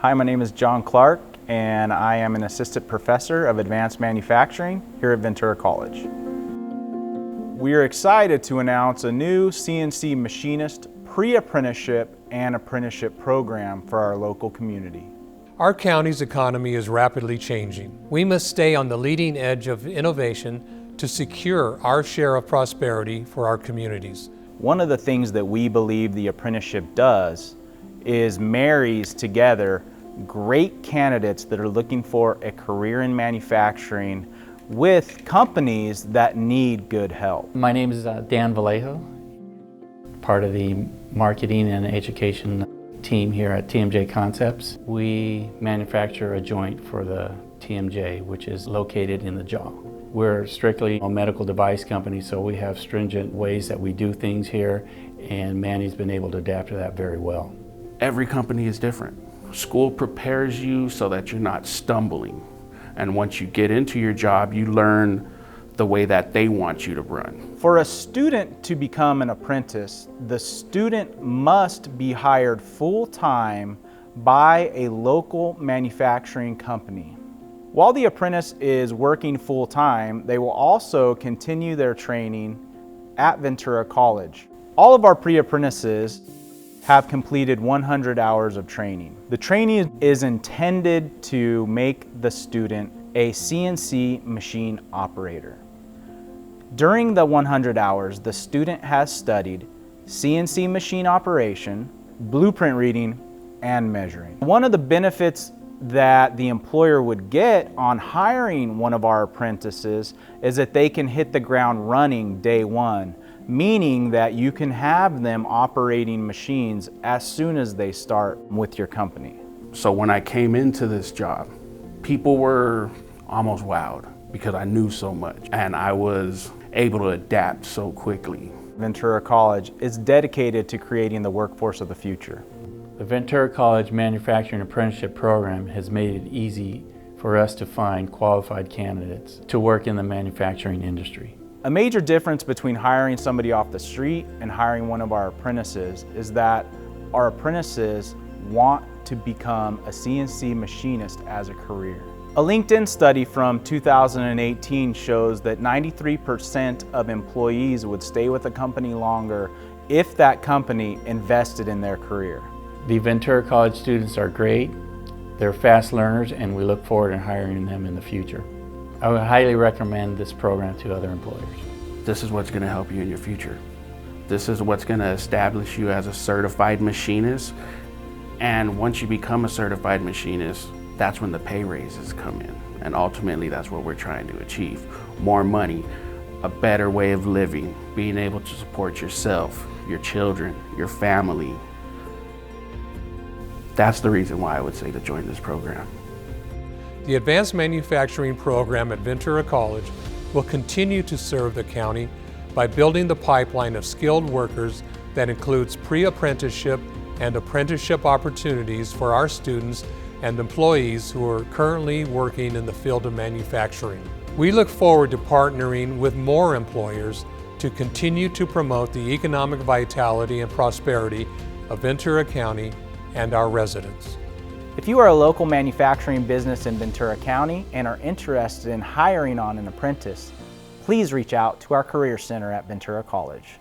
Hi, my name is John Clark, and I am an assistant professor of advanced manufacturing here at Ventura College. We are excited to announce a new CNC machinist pre-apprenticeship and apprenticeship program for our local community. Our county's economy is rapidly changing. We must stay on the leading edge of innovation to secure our share of prosperity for our communities. One of the things that we believe the apprenticeship does is marries together great candidates that are looking for a career in manufacturing with companies that need good help. My name is Dan Vallejo, part of the marketing and education team here at TMJ Concepts. We manufacture a joint for the TMJ, which is located in the jaw. We're strictly a medical device company, so we have stringent ways that we do things here, and Manny's been able to adapt to that very well. Every company is different. School prepares you so that you're not stumbling. And once you get into your job, you learn the way that they want you to run. For a student to become an apprentice, the student must be hired full-time by a local manufacturing company. While the apprentice is working full-time, they will also continue their training at Ventura College. All of our pre-apprentices have completed 100 hours of training. The training is intended to make the student a CNC machine operator. During the 100 hours, the student has studied CNC machine operation, blueprint reading, and measuring. One of the benefits that the employer would get on hiring one of our apprentices is that they can hit the ground running day one, meaning that you can have them operating machines as soon as they start with your company. So when I came into this job, people were almost wowed because I knew so much and I was able to adapt so quickly. Ventura College is dedicated to creating the workforce of the future. The Ventura College Manufacturing Apprenticeship Program has made it easy for us to find qualified candidates to work in the manufacturing industry. A major difference between hiring somebody off the street and hiring one of our apprentices is that our apprentices want to become a CNC machinist as a career. A LinkedIn study from 2018 shows that 93% of employees would stay with a company longer if that company invested in their career. The Ventura College students are great, they're fast learners, and we look forward to hiring them in the future. I would highly recommend this program to other employers. This is what's going to help you in your future. This is what's going to establish you as a certified machinist. And once you become a certified machinist, that's when the pay raises come in. And ultimately, that's what we're trying to achieve. More money, a better way of living, being able to support yourself, your children, your family. That's the reason why I would say to join this program. The Advanced Manufacturing Program at Ventura College will continue to serve the county by building the pipeline of skilled workers that includes pre-apprenticeship and apprenticeship opportunities for our students and employees who are currently working in the field of manufacturing. We look forward to partnering with more employers to continue to promote the economic vitality and prosperity of Ventura County and our residents. If you are a local manufacturing business in Ventura County and are interested in hiring on an apprentice, please reach out to our Career Center at Ventura College.